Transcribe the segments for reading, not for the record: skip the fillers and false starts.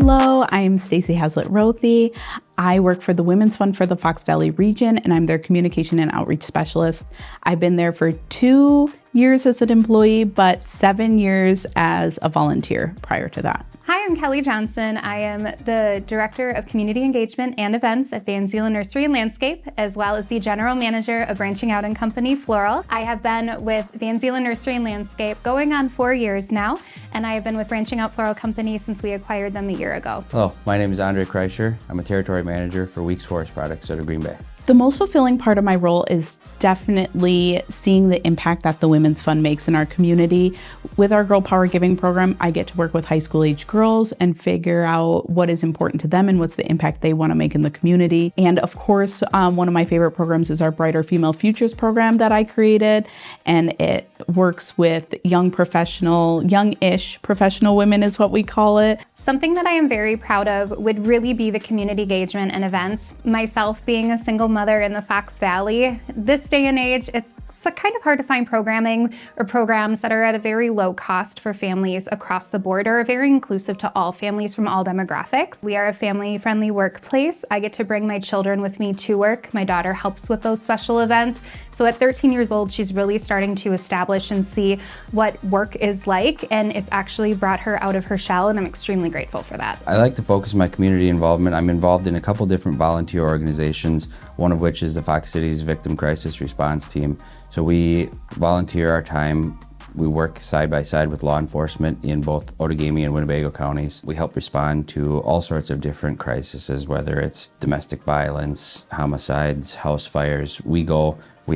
Hello, I'm Stacie Hazlett-Rothe. I work for the Women's Fund for the Fox Valley region, and I'm their communication and outreach specialist. I've been there for 2 years as an employee, but 7 years as a volunteer prior to that. Hi, I'm Kellie Johnson. I am the Director of Community Engagement and Events at Van Zeelen Nursery and Landscape, as well as the General Manager of Branching Out and Company Floral. I have been with Van Zeelen Nursery and Landscape going on 4 years now, and I have been with Branching Out Floral Company since we acquired them a year ago. Hello, my name is Andrey Krisher. I'm a Territory Manager for Weeks Forest Products out of Green Bay. The most fulfilling part of my role is definitely seeing the impact that the Women's Fund makes in our community. With our Girl Power Giving program, I get to work with high school age girls and figure out what is important to them and what's the impact they want to make in the community. And of course, one of my favorite programs is our Brighter Female Futures program that I created. And it works with youngish professional women is what we call it. Something that I am very proud of would really be the community engagement and events. Myself being a single mother in the Fox Valley, this day and age, it's kind of hard to find programming or programs that are at a very low cost for families across the board or are very inclusive to all families from all demographics. We are a family-friendly workplace. I get to bring my children with me to work. My daughter helps with those special events. So at 13 years old, she's really starting to establish and see what work is like, and it's actually brought her out of her shell, and I'm extremely grateful for that. I like to focus my community involvement. I'm involved in a couple different volunteer organizations, one of which is the Fox City's Victim Crisis Response Team. So we volunteer our time. We work side by side with law enforcement in both Outagamie and Winnebago counties. We help respond to all sorts of different crises, whether it's domestic violence, homicides, house fires. We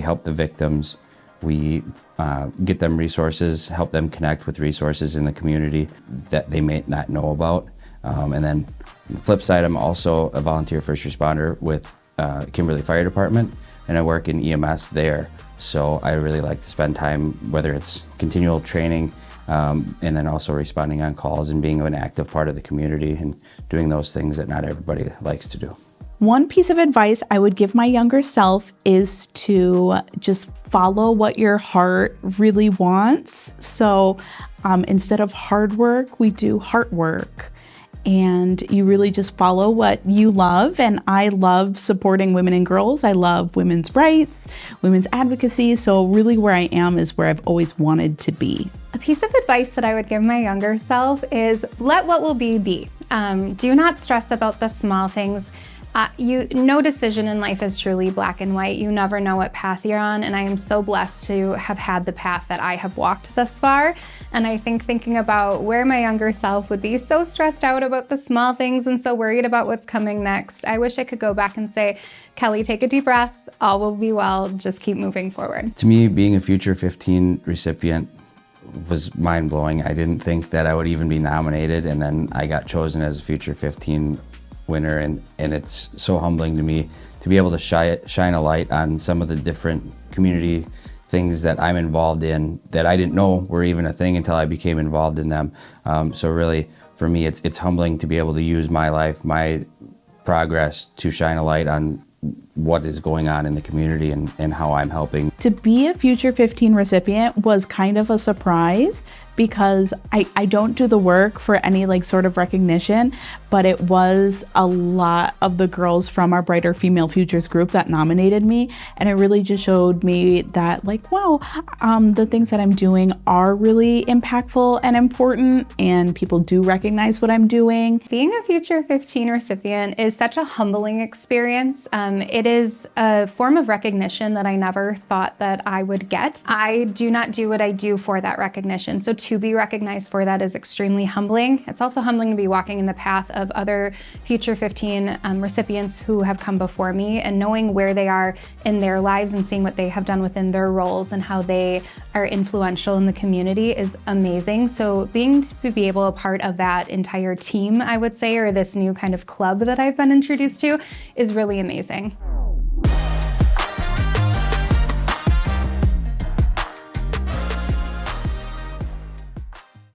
help the victims. We get them resources, help them connect with resources in the community that they may not know about. And then on the flip side, I'm also a volunteer first responder with Kimberly Fire Department, and I work in EMS there. So I really like to spend time, whether it's continual training and then also responding on calls and being an active part of the community and doing those things that not everybody likes to do. One piece of advice I would give my younger self is to just follow what your heart really wants. So instead of hard work, we do heart work. And you really just follow what you love. And I love supporting women and girls. I love women's rights, women's advocacy. So really where I am is where I've always wanted to be. A piece of advice that I would give my younger self is let what will be. Do not stress about the small things. No decision in life is truly black and white. You never know what path you're on, and I am so blessed to have had the path that I have walked thus far. And I think thinking about where my younger self would be so stressed out about the small things and so worried about what's coming next, I wish I could go back and say, Kellie, take a deep breath, all will be well, just keep moving forward. To me, being a Future 15 recipient was mind-blowing. I didn't think that I would even be nominated, and then I got chosen as a Future 15 winner, and it's so humbling to me to be able to shine a light on some of the different community things that I'm involved in that I didn't know were even a thing until I became involved in them. So really, for me, it's humbling to be able to use my life, my progress to shine a light on what is going on in the community and how I'm helping. To be a Future 15 recipient was kind of a surprise because I don't do the work for any sort of recognition, but it was a lot of the girls from our Brighter Female Futures group that nominated me, and it really just showed me that wow, the things that I'm doing are really impactful and important, and people do recognize what I'm doing. Being a Future 15 recipient is such a humbling experience. It is a form of recognition that I never thought that I would get. I do not do what I do for that recognition, so to be recognized for that is extremely humbling. It's also humbling to be walking in the path of other Future 15 recipients who have come before me, and knowing where they are in their lives and seeing what they have done within their roles and how they are influential in the community is amazing. So being to be able a part of that entire team, I would say, or this new kind of club that I've been introduced to, is really amazing.